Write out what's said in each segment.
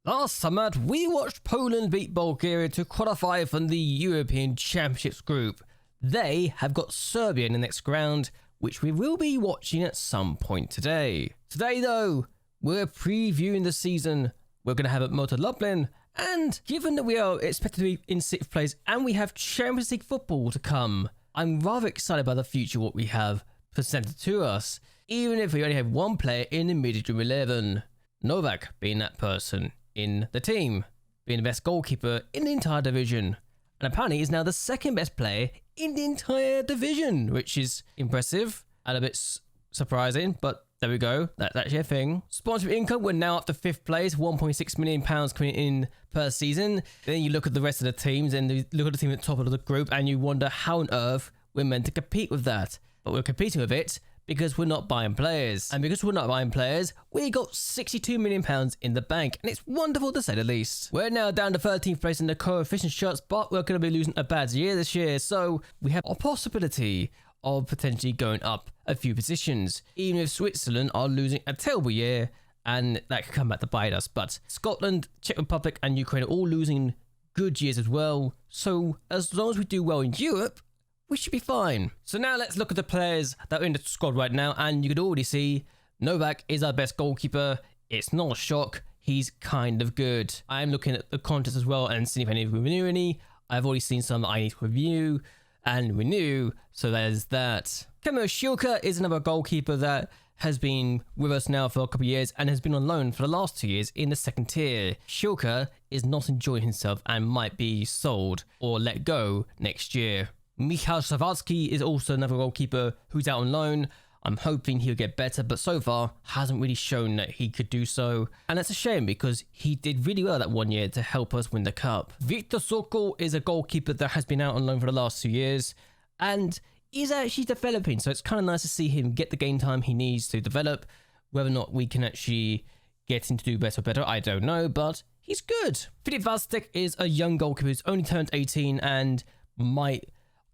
Last summer, we watched Poland beat Bulgaria to qualify for the European Championships group. They have got Serbia in the next round, which we will be watching at some point today. Today though, we're previewing the season. We're going to have at Motor Lublin, and given that we are expected to be in 6th place and we have Champions League football to come, I'm rather excited about the future what we have presented to us, even if we only have one player in the medium 11. Novak being that person in the team, being the best goalkeeper in the entire division, and apparently is now the second best player in the entire division, which is impressive and a bit surprising, but there we go, that's actually a thing. Sponsorship income, we're now up to 5th place, £1.6 million coming in per season. Then you look at the rest of the teams and you look at the team at the top of the group and you wonder how on earth we're meant to compete with that. But we're competing with it because we're not buying players. And because we're not buying players, we got £62 million in the bank. And it's wonderful to say the least. We're now down to 13th place in the coefficient shots, but we're going to be losing a bad year this year. So we have a possibility of potentially going up a few positions. Even if Switzerland are losing a terrible year, and that could come back to bite us. But Scotland, Czech Republic and Ukraine are all losing good years as well. So as long as we do well in Europe, we should be fine. So now let's look at the players that are in the squad right now, and you could already see Novak is our best goalkeeper. It's not a shock, he's kind of good. I'm looking at the contest as well and seeing if I need to renew any. I've already seen some that I need to review and renew, so there's that. Kamil Szilka is another goalkeeper that has been with us now for a couple of years and has been on loan for the last 2 years in the 2nd tier. Szilka is not enjoying himself and might be sold or let go next year. Michał Sawalski is also another goalkeeper who's out on loan. I'm hoping he'll get better, but so far hasn't really shown that he could do so. And that's a shame because he did really well that 1 year to help us win the cup. Victor Sokol is a goalkeeper that has been out on loan for the last 2 years and is actually developing. So it's kind of nice to see him get the game time he needs to develop. Whether or not we can actually get him to do better, I don't know, but he's good. Filip Vastek is a young goalkeeper who's only turned 18 and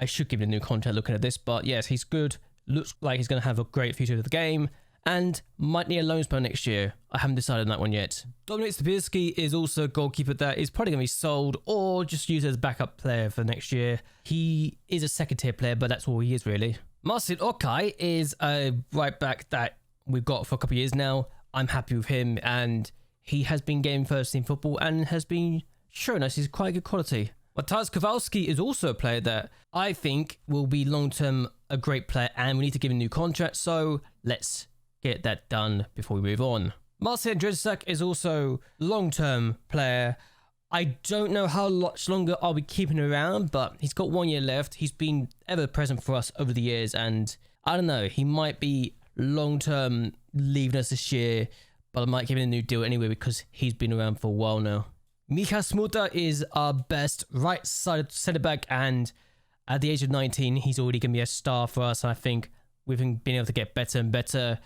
I should give him a new contract looking at this, but yes, he's good. Looks like he's going to have a great future of the game and might need a loan spell next year. I haven't decided on that one yet. Dominik Stopirski is also a goalkeeper that is probably going to be sold or just used as a backup player for next year. He is a 2nd tier player, but that's all he is really. Marcin Okay is a right back that we've got for a couple of years now. I'm happy with him and he has been getting first team football and has been showing us he's quite good quality. Mateusz Kowalski is also a player that I think will be long-term a great player and we need to give him a new contract, so let's get that done before we move on. Marcin Andrzejczak is also a long-term player. I don't know how much longer I'll be keeping him around, but he's got 1 year left. He's been ever present for us over the years and I don't know, he might be long-term leaving us this year, but I might give him a new deal anyway because he's been around for a while now. Michał Smuta is our best right-sided centre-back and at the age of 19 he's already going to be a star for us. I think we've been able to get better and better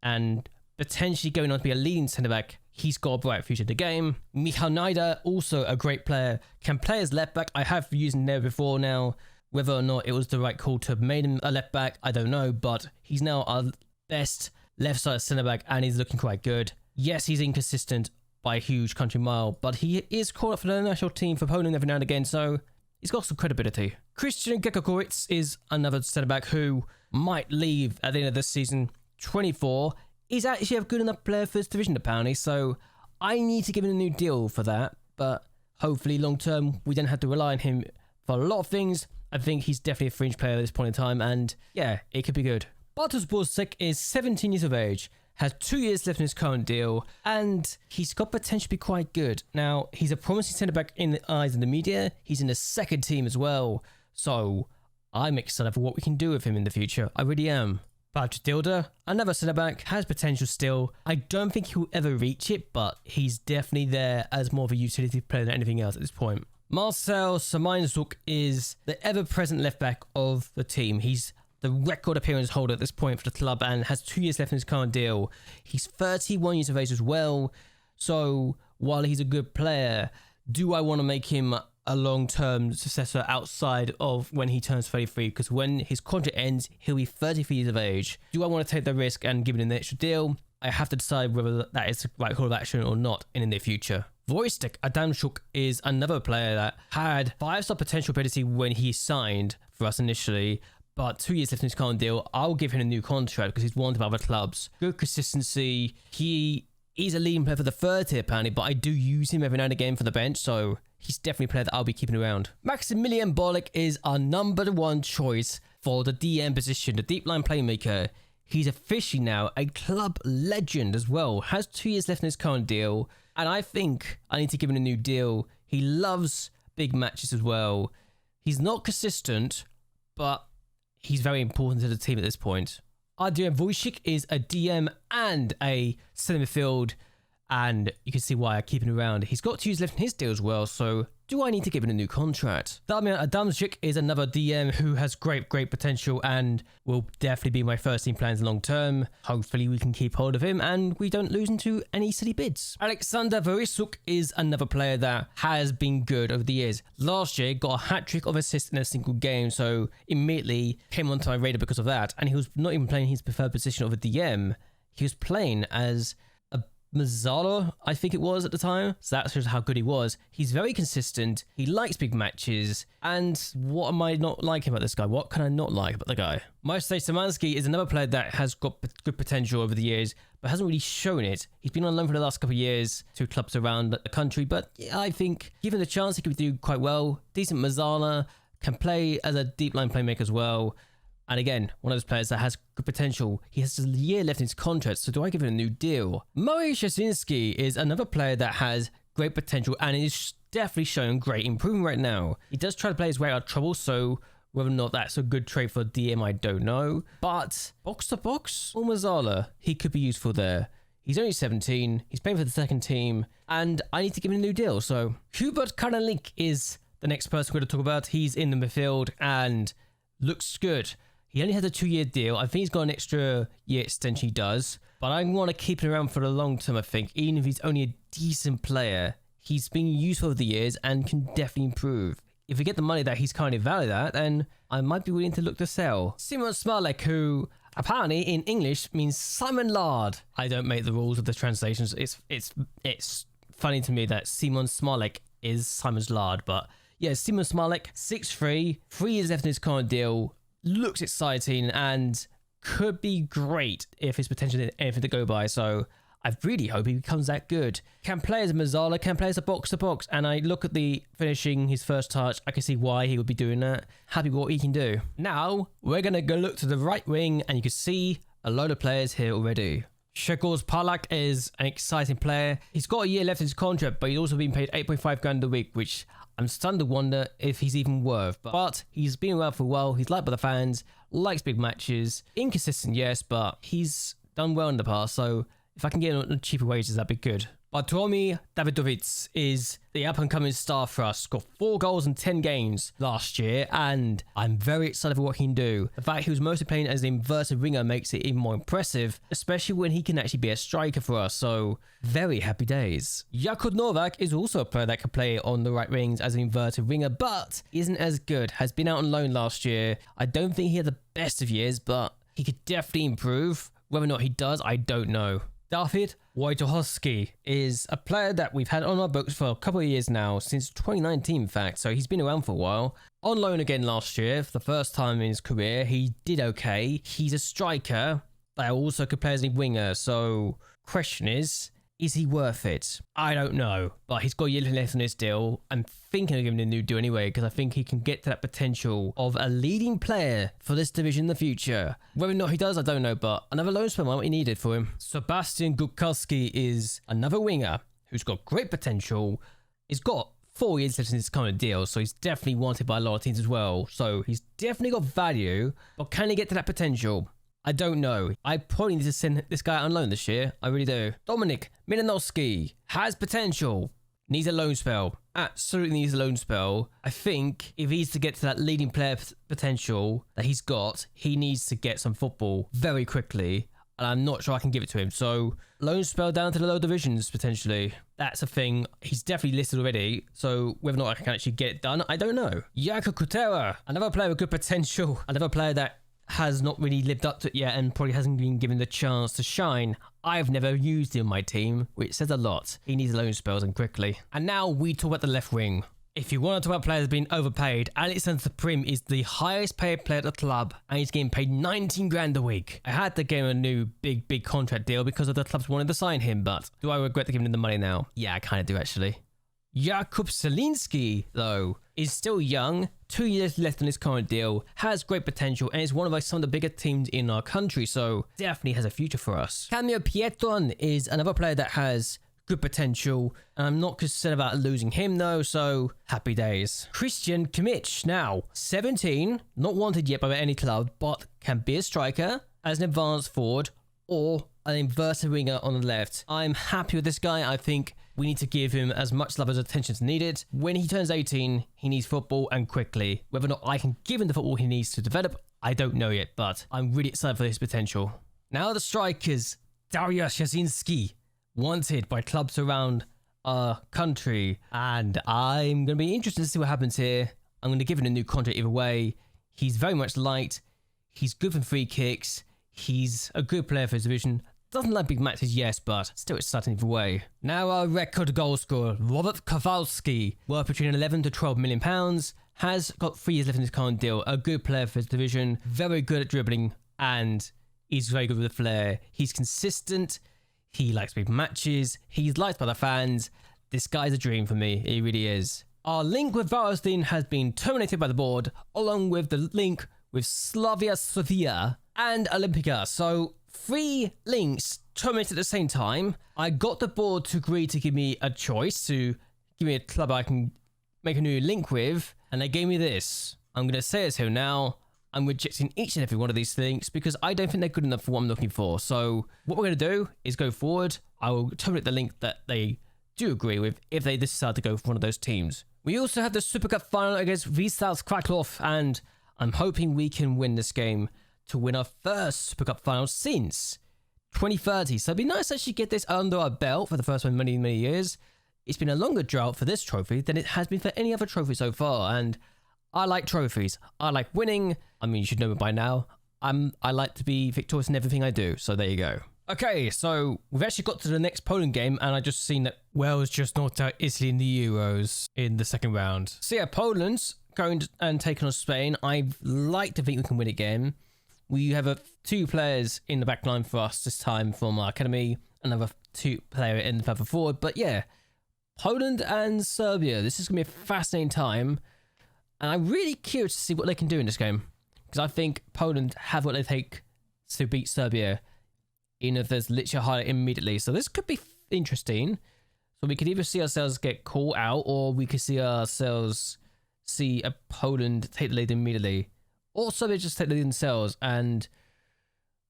and potentially going on to be a leading centre-back. He's got a bright future in the game. Michał Naida, also a great player, can play as left-back. I have used him there before now. Whether or not it was the right call to have made him a left-back, I don't know, but he's now our best left-sided centre-back and he's looking quite good. Yes, he's inconsistent by a huge country mile, but he is called up for the national team for Poland every now and again, so he's got some credibility. Christian Gekakowicz is another centre-back who might leave at the end of this season. 24, he's actually a good enough player for this division apparently, so I need to give him a new deal for that, but hopefully long term we don't have to rely on him for a lot of things. I think he's definitely a fringe player at this point in time, and yeah, it could be good. Bartosz Borsek is 17 years of age, has 2 years left in his current deal, and he's got potential to be quite good. Now, he's a promising centre-back in the eyes of the media. He's in the 2nd team as well, so I'm excited for what we can do with him in the future. I really am. Patrick Dilder, another centre-back, has potential still. I don't think he'll ever reach it, but he's definitely there as more of a utility player than anything else at this point. Marcel Samainzuk is the ever-present left-back of the team. He's the record appearance holder at this point for the club and has 2 years left in his current deal. He's 31 years of age as well, so while he's a good player, do I want to make him a long-term successor outside of when he turns 33? Because when his contract ends, he'll be 33 years of age. Do I want to take the risk and give him an extra deal? I have to decide whether that is the right call of action or not in the near future. Wojtek Adamczuk is another player that had 5-star potential ability when he signed for us initially, but 2 years left in his current deal. I'll give him a new contract because he's wanted by other clubs. Good consistency. He's a leading player for the third tier apparently, but I do use him every now and again for the bench, so he's definitely a player that I'll be keeping around. Maximilian Bolek is our number 1 choice for the DM position, the deep line playmaker. He's officially now a club legend as well. Has 2 years left in his current deal, and I think I need to give him a new deal. He loves big matches as well. He's not consistent, but he's very important to the team at this point. Adrian Wojcik is a DM and a centre midfield, and you can see why I keep him around. He's got 2 years left in his deal as well, so do I need to give him a new contract? Damian Adamczyk is another DM who has great potential and will definitely be my first team plans long term. Hopefully we can keep hold of him and we don't lose him to any silly bids. Alexander Verisuk is another player that has been good over the years. Last year got a hat-trick of assists in a single game, so immediately came onto my radar because of that, and he was not even playing his preferred position of a DM. He was playing as Mazzala, I think it was at the time, so that shows how good he was. He's very consistent, he likes big matches, and what am I not liking about this guy? What can I not like about the guy? Maciej Szymanski is another player that has got good potential over the years, but hasn't really shown it. He's been on loan for the last couple of years to clubs around the country, but yeah, I think given the chance he could do quite well. Decent Mazzala, can play as a deep line playmaker as well. And again, one of those players that has good potential. He has a year left in his contract, so do I give him a new deal? Murray Szczecinski is another player that has great potential and is definitely showing great improvement right now. He does try to play his way out of trouble, so whether or not that's a good trade for DM, I don't know. But box to box or Mazzala, he could be useful there. He's only 17, he's playing for the second team, and I need to give him a new deal. So Hubert Karanlik is the next person we're going to talk about. He's in the midfield and looks good. He only has a 2-year deal. I think he's got an extra year extension, he does. But I want to keep him around for the long term, I think. Even if he's only a decent player, he's been useful over the years and can definitely improve. If we get the money that he's currently valued at, then I might be willing to look to sell. Simon Smalek, who apparently in English means Simon Lard. I don't make the rules of the translations. It's funny to me that Simon Smalek is Simon's Lard. But yeah, Simon Smalek, 6'3", 3 years left in his current deal. Looks exciting and could be great if his potential is anything to go by, so I really hope he becomes that good. Can play as a Mazzala, can play as a box-to-box, and I look at the finishing, his first touch, I can see why he would be doing that. Happy with what he can do. Now, we're going to go look to the right wing, and you can see a load of players here already. Shegorz Palak is an exciting player. He's got a year left in his contract, but he's also been paid 8.5 grand a week, which I'm starting to wonder if he's even worth. But he's been around for a while. He's liked by the fans, likes big matches. Inconsistent, yes, but he's done well in the past. So if I can get him on cheaper wages, that'd be good. Bartłomiej Davidowicz is the up-and-coming star for us. Got 4 goals in 10 games last year, and I'm very excited for what he can do. The fact he was mostly playing as an inverted winger makes it even more impressive, especially when he can actually be a striker for us, so very happy days. Jakub Nowak is also a player that can play on the right wings as an inverted winger, but isn't as good. Has been out on loan last year. I don't think he had the best of years, but he could definitely improve. Whether or not he does, I don't know. Dawid Wojciechowski is a player that we've had on our books for a couple of years now, since 2019 in fact, so he's been around for a while. On loan again last year, for the first time in his career, he did okay. He's a striker, but also could play as a winger, so question is he worth it? I don't know, but he's got a year left on his deal. I'm thinking of giving him a new deal anyway, because I think he can get to that potential of a leading player for this division in the future. Whether or not he does, I don't know, but another loan spell might be needed for him. Sebastian Gutkalski is another winger who's got great potential. He's got 4 years left in this kind of deal, so he's definitely wanted by a lot of teams as well. So he's definitely got value, but can he get to that potential? I don't know. I probably need to send this guy on loan this year. I really do. Dominik Milanowski has potential. Needs a loan spell. Absolutely needs a loan spell. I think if he's to get to that leading player potential that he's got, he needs to get some football very quickly. And I'm not sure I can give it to him. So loan spell down to the lower divisions potentially. That's a thing. He's definitely listed already. So whether or not I can actually get it done, I don't know. Jakub Kutera, another player with good potential. Another player that has not really lived up to it yet and probably hasn't been given the chance to shine. I've never used him in my team, which says a lot. He needs loan spells and quickly. And now we talk about the left wing. If you want to talk about players being overpaid, Alexander Supreme is the highest paid player at the club and he's getting paid 19 grand a week. I had to give him a new big contract deal because of the clubs wanted to sign him, but do I regret giving him the money now? Yeah, I kind of do actually. Jakub Selinski, though, is still young, 2 years left on his current deal, has great potential, and is one of some of the bigger teams in our country, so definitely has a future for us. Camio Pietron is another player that has good potential, and I'm not concerned about losing him though, so happy days. Christian Kimmich, now 17, not wanted yet by any club, but can be a striker, as an advanced forward, or an inverted winger on the left. I'm happy with this guy. I think we need to give him as much love as attention as needed. When he turns 18, he needs football and quickly. Whether or not I can give him the football he needs to develop, I don't know yet, but I'm really excited for his potential. Now the strikers, Dariusz Jasinski, wanted by clubs around our country, and I'm going to be interested to see what happens here. I'm going to give him a new contract either way. He's very much light. He's good for free kicks. He's a good player for his division. Doesn't like big matches, yes, but still exciting either way. Now our record goal scorer, Robert Kowalski, worth between 11 to 12 million pounds, has got 3 years left in his current deal. A good player for his division, very good at dribbling, and he's very good with the flair. He's consistent. He likes big matches. He's liked by the fans. This guy's a dream for me. He really is. Our link with Varostin has been terminated by the board, along with the link with Slavia Sofia and Olympica. So 3 links terminated at the same time. I got the board to agree to give me a choice, to give me a club I can make a new link with, and they gave me this. I'm going to say this here now. I'm rejecting each and every one of these links because I don't think they're good enough for what I'm looking for. So what we're going to do is go forward. I will terminate the link that they do agree with if they decide to go for one of those teams. We also have the Super Cup final against Wisła's Kraków, and I'm hoping we can win this game to win our first Super Cup final since 2030. So it'd be nice to actually get this under our belt for the first one in many years. It's been a longer drought for this trophy than it has been for any other trophy so far, and I like trophies. I like winning. I mean, you should know it by now. I like to be victorious in everything I do, so there you go. Okay, so we've actually got to the next Poland game, and I just seen that Wales just knocked out Italy in the Euros in the second round. So yeah, Poland's going and taking on Spain. I'd like to think we can win again. We have 2 players in the back line for us this time from our academy, another 2 player in the further forward. But yeah, Poland and Serbia. This is going to be a fascinating time. And I'm really curious to see what they can do in this game. Because I think Poland have what they take to beat Serbia, even if there's literally a highlight immediately. So this could be interesting. So we could either see ourselves get caught out, or we could see ourselves see a Poland take the lead immediately. Or Serbia just take the lead themselves. And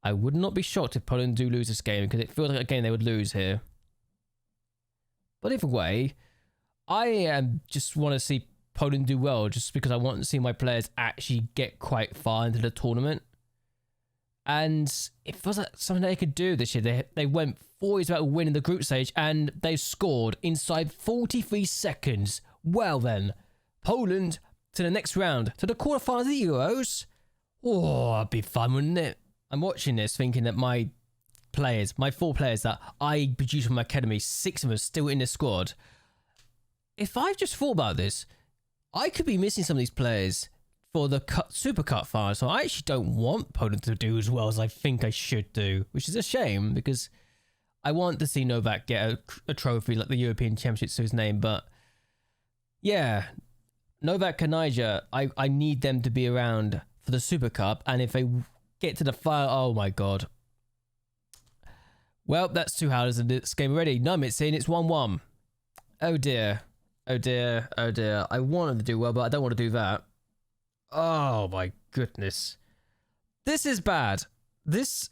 I would not be shocked if Poland do lose this game, because it feels like a game they would lose here. But either way, I just want to see Poland do well, just because I want to see my players actually get quite far into the tournament. And it feels like something they could do this year. They went 4 years without winning the group stage, and they scored inside 43 seconds. Well then, Poland to the next round, to the quarterfinals of the Euros. Oh, that'd be fun, wouldn't it? I'm watching this thinking that my players, my 4 players that I produced from my academy, 6 of them still in the squad. If I just thought about this, I could be missing some of these players for the Super Cup final, so I actually don't want Poland to do as well as I think I should do, which is a shame because I want to see Novak get a trophy like the European Championships to his name. But yeah, Novak and Niger, I need them to be around for the Super Cup, and if they get to the final, oh my god. Well, that's 2 howlers in this game already. No, it's 1-1. Oh dear. Oh dear, oh dear. I wanted to do well, but I don't want to do that. Oh my goodness. This is bad. This...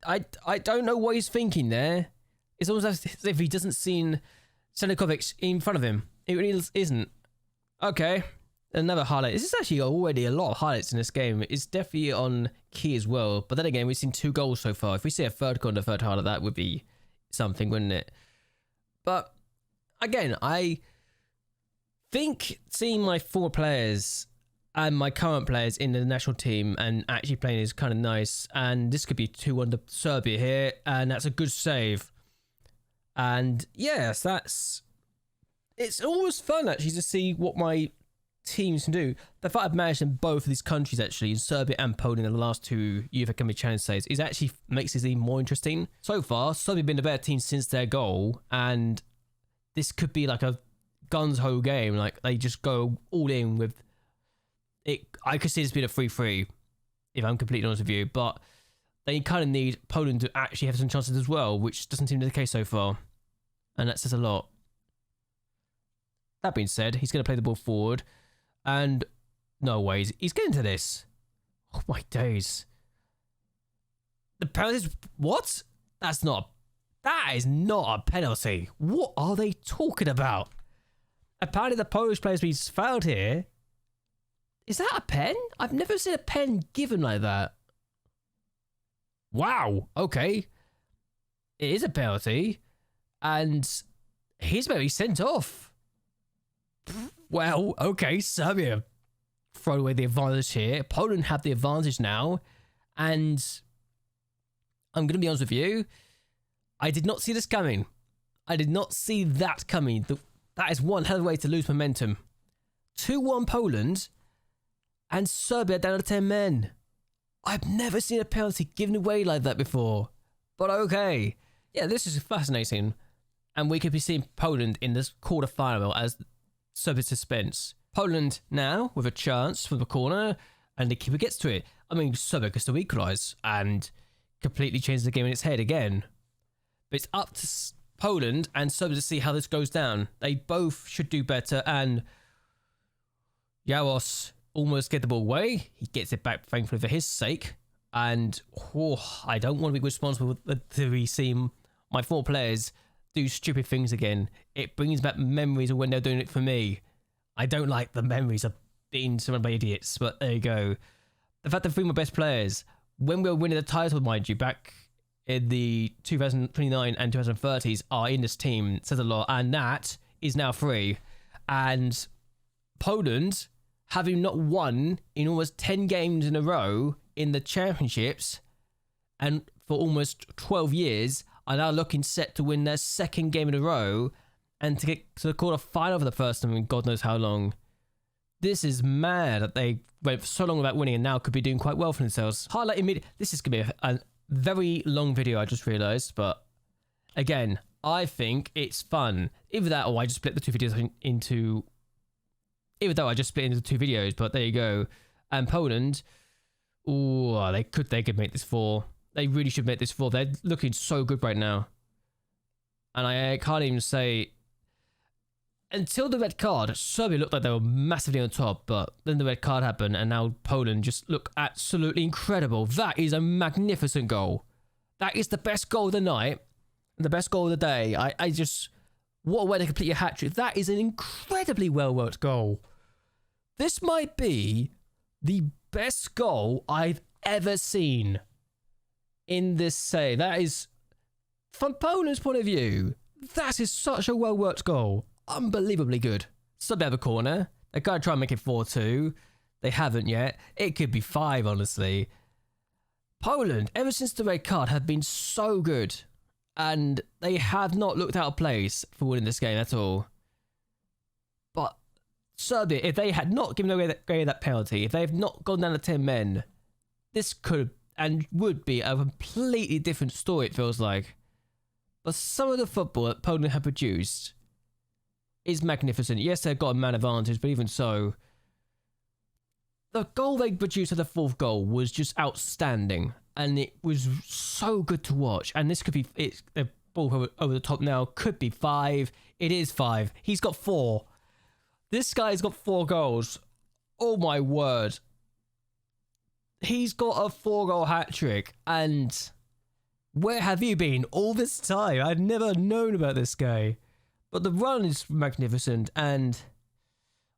I don't know what he's thinking there. It's almost as if he doesn't see Senikovic in front of him. It really isn't. Okay. Another highlight. This is actually already a lot of highlights in this game. It's definitely on key as well. But then again, we've seen 2 goals so far. If we see a third goal and a third highlight, that would be something, wouldn't it? But... again, I think seeing my 4 players And my current players in the national team and actually playing is kind of nice. And this could be 2-1 to Serbia here. And that's a good save. And yes, it's always fun actually to see what my teams can do. The fact I've managed in both of these countries actually, in Serbia and Poland in the last 2 UEFA Academy Challenge saves, is actually makes this even more interesting. So far, Serbia have been the better team since their goal. And this could be like a guns-ho game. Like they just go all in with it. I could see this being a 3-3 if I'm completely honest with you, but they kind of need Poland to actually have some chances as well, which doesn't seem to be the case so far, and that says a lot. That being said, he's going to play the ball forward, and no ways, he's getting to this. Oh my days. The penalty, what? That is not a penalty. What are they talking about? Apparently the Polish player's been fouled here. Is that a pen? I've never seen a pen given like that. Wow, okay. It is a penalty. And he's maybe sent off. Well, okay, Serbia throw away the advantage here. Poland have the advantage now. And I'm going to be honest with you. I did not see this coming. I did not see that coming. That is one hell of a way to lose momentum. 2-1 Poland. And Serbia down to 10 men. I've never seen a penalty given away like that before. But okay. Yeah, this is fascinating. And we could be seeing Poland in this quarter-final as Serbia suspense. Poland now with a chance from the corner. And the keeper gets to it. I mean, Serbia can still equalise. And completely change the game in its head again. But it's up to Poland and Serbia to see how this goes down. They both should do better. And Jaros almost get the ball away. He gets it back, thankfully, for his sake. And I don't want to be responsible to be seeing my 4 players do stupid things again. It brings back memories of when they're doing it for me. I don't like the memories of being surrounded by idiots, but there you go. The fact that 3 of my best players, when we were winning the title, mind you, back in the 2029 and 2030s, are in this team says a lot. And that is now 3. And Poland, having not won in almost 10 games in a row in the championships, and for almost 12 years, are now looking set to win their 2nd game in a row, and to get to the quarter-final for the first time in God knows how long. This is mad that they went for so long without winning and now could be doing quite well for themselves. Highlighting me, this is going to be a very long video, I just realised, but again, I think it's fun. Either that or I just split the 2 videos into... Even though I just split into 2 videos, but there you go. And Poland, ooh, they could make this 4. They really should make this 4. They're looking so good right now. And I can't even say... Until the red card, Serbia looked like they were massively on top, but then the red card happened, and now Poland just look absolutely incredible. That is a magnificent goal. That is the best goal of the night, the best goal of the day. I just... What a way to complete a hat-trick. That is an incredibly well-worked goal. This might be the best goal I've ever seen in this save. That is, from Poland's point of view, that is such a well-worked goal. Unbelievably good. Sub have a corner. They're going to try and make it 4-2. They haven't yet. It could be 5, honestly. Poland, ever since the red card, have been so good. And they have not looked out of place for winning this game at all. But Serbia, if they had not given away that penalty, if they have not gone down to 10 men, this could and would be a completely different story, it feels like. But some of the football that Poland have produced is magnificent. Yes, they've got a man advantage, but even so, the goal they produced at the 4th goal was just outstanding. And it was so good to watch. And this could be... the ball over the top now could be 5. It is 5. He's got 4. This guy's got 4 goals. Oh my word. He's got a 4-goal hat-trick. And where have you been all this time? I'd never known about this guy. But the run is magnificent. And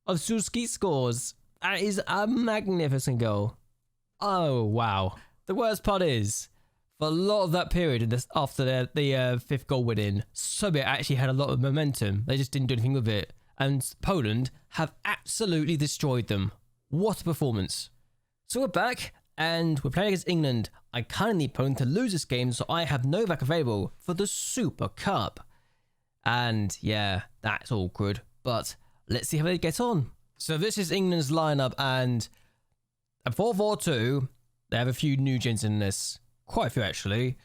Osuski scores. That is a magnificent goal. Oh, wow. The worst part is, for a lot of that period after the 5th goal win-in, Serbia actually had a lot of momentum. They just didn't do anything with it. And Poland have absolutely destroyed them. What a performance. So we're back, and we're playing against England. I kind of need Poland to lose this game, so I have Novak available for the Super Cup. And yeah, that's all good, but let's see how they get on. So this is England's lineup, and at 4-4-2, they have a few new gens in this. Quite a few, actually.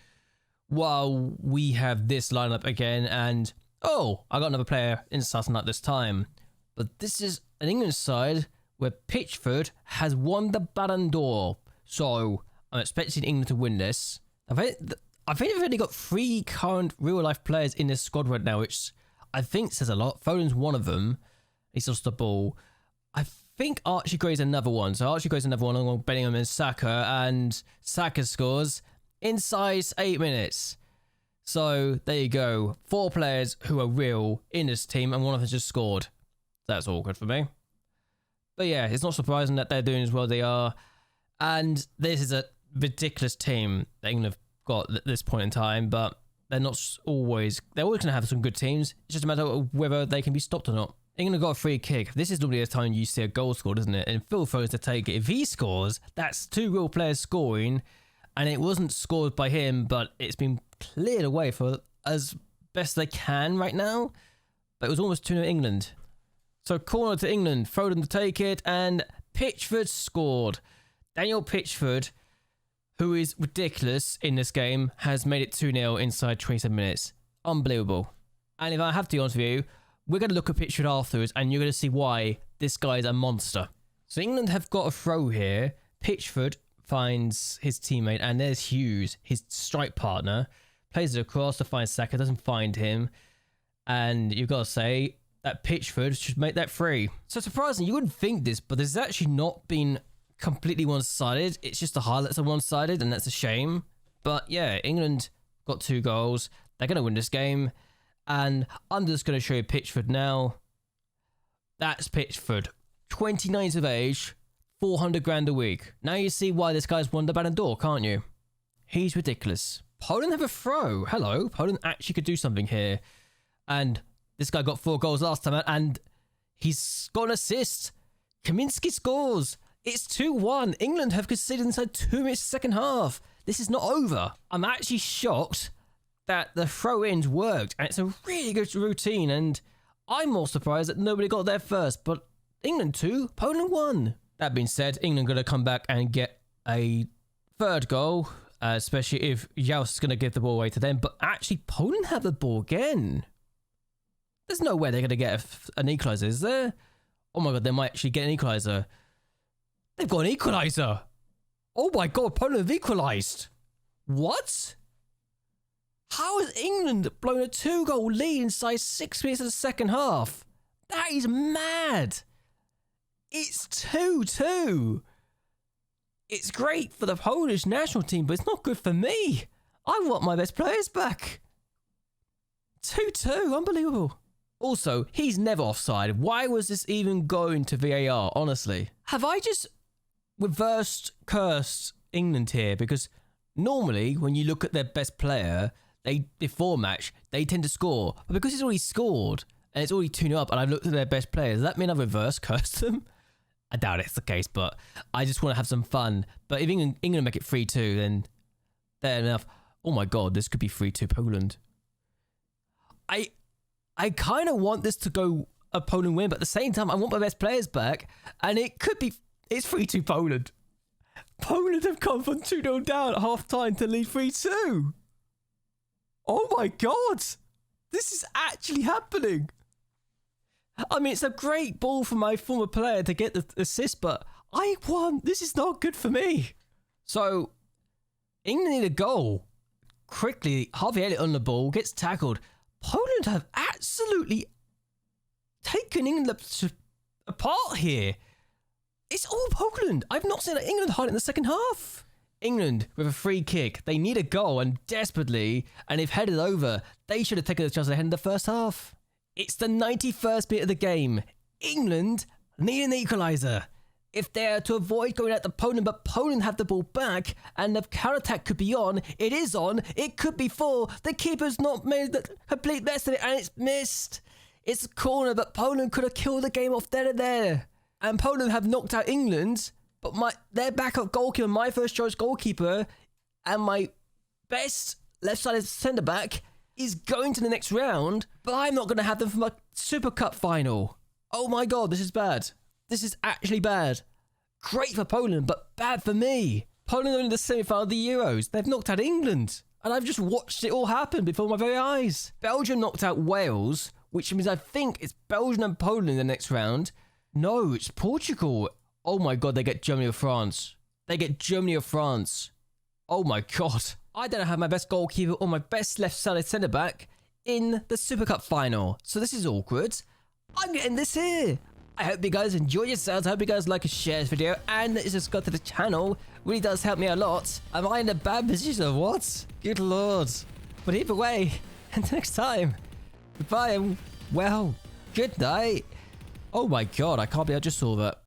While we have this lineup again, and oh, I got another player in starting up this time. But this is an England side where Pitchford has won the Ballon d'Or. So I'm expecting England to win this. I think they've only got 3 current real-life players in this squad right now, which I think says a lot. Foden's one of them. He's lost the ball. I think Archie Gray's another one. So Archie Gray's another one along with Bellingham and Saka. And Saka scores inside 8 minutes. So there you go. 4 players who are real in this team, and one of them just scored. That's all good for me. But yeah, it's not surprising that they're doing as well as they are. And this is a ridiculous team that England have got at this point in time, but they're always going to have some good teams. It's just a matter of whether they can be stopped or not. England got a free kick. This is normally the time you see a goal scored, isn't it? And Phil Foden's to take it. If he scores, that's 2 real players scoring, and it wasn't scored by him, but it's been cleared away for as best they can right now. But it was almost 2-0 England. So corner to England, Foden to take it, and Pitchford scored. Daniel Pitchford, who is ridiculous in this game, has made it 2-0 inside 27 minutes. Unbelievable. And if I have to be honest with you, we're going to look at Pitchford afterwards, and you're going to see why this guy is a monster. So England have got a throw here. Pitchford finds his teammate, and there's Hughes, his strike partner. Plays it across to find Saka, doesn't find him. And you've got to say that Pitchford should make that free. So surprising, you wouldn't think this, but this has actually not been completely one-sided. It's just the highlights are one-sided, and that's a shame. But yeah, England got 2 goals. They're going to win this game. And I'm just going to show you Pitchford now. That's Pitchford. 29 of age, 400 grand a week. Now you see why this guy's won the Ballon d'Or, can't you? He's ridiculous. Poland have a throw. Hello. Poland actually could do something here. And this guy got 4 goals last time, and he's got an assist. Kaminski scores. It's 2-1. England have conceded inside 2 minutes second half. This is not over. I'm actually shocked that the throw-ins worked, and it's a really good routine, and I'm more surprised that nobody got there first, but England 2, Poland 1. That being said, England going to come back and get a 3rd goal, especially if Jaus is going to give the ball away to them, but actually Poland have the ball again. There's no way they're going to get an equaliser, is there? Oh my god, they might actually get an equaliser. They've got an equaliser. Oh my god, Poland have equalised. What? How has England blown a 2-goal lead inside 6 minutes of the second half? That is mad. It's 2-2. It's great for the Polish national team, but it's not good for me. I want my best players back. 2-2, unbelievable. Also, he's never offside. Why was this even going to VAR, honestly? Have I just reversed cursed England here? Because normally, when you look at their best player, before match, they tend to score. But because he's already scored, and it's already 2-0 up, and I've looked at their best players, does that mean I've reverse cursed them? I doubt it's the case, but I just want to have some fun. But if England make it 3-2, then fair enough. Oh my god, this could be 3-2 Poland. I kind of want this to go a Poland win, but at the same time, I want my best players back, and it's 3-2 Poland. Poland have come from 2-0 down at half-time to lead 3-2. Oh my god! This is actually happening! I mean, it's a great ball for my former player to get the assist, but I won! This is not good for me! So, England need a goal. Quickly, Harvey Elliott on the ball, gets tackled. Poland have absolutely taken England apart here. It's all Poland! I've not seen England hide in the second half! England with a free kick. They need a goal, and desperately, and if headed over, they should have taken the chance they had in the first half. It's the 91st minute of the game. England need an equaliser. If they are to avoid going out to Poland, but Poland have the ball back, and the counter-attack could be on, it is on, it could be 4. The keeper's not made the complete best of it, and it's missed. It's a corner, but Poland could have killed the game off there and there. and Poland have knocked out England, but their backup goalkeeper, my first choice goalkeeper, and my best left-sided centre-back is going to the next round, but I'm not going to have them for my Super Cup final. Oh my god, this is bad. This is actually bad. Great for Poland, but bad for me. Poland are in the semi-final of the Euros. They've knocked out England, and I've just watched it all happen before my very eyes. Belgium knocked out Wales, which means I think it's Belgium and Poland in the next round. No, it's Portugal. Oh my god, they get Germany or France. They get Germany or France. Oh my god. I don't have my best goalkeeper or my best left-sided centre-back in the Super Cup final. So this is awkward. I'm getting this here. I hope you guys enjoy yourselves. I hope you guys like and share this video and subscribe to the channel. Really does help me a lot. Am I in a bad position or what? Good lord. But either way, until next time, goodbye and, well, good night. Oh my god, I can't believe I just saw that.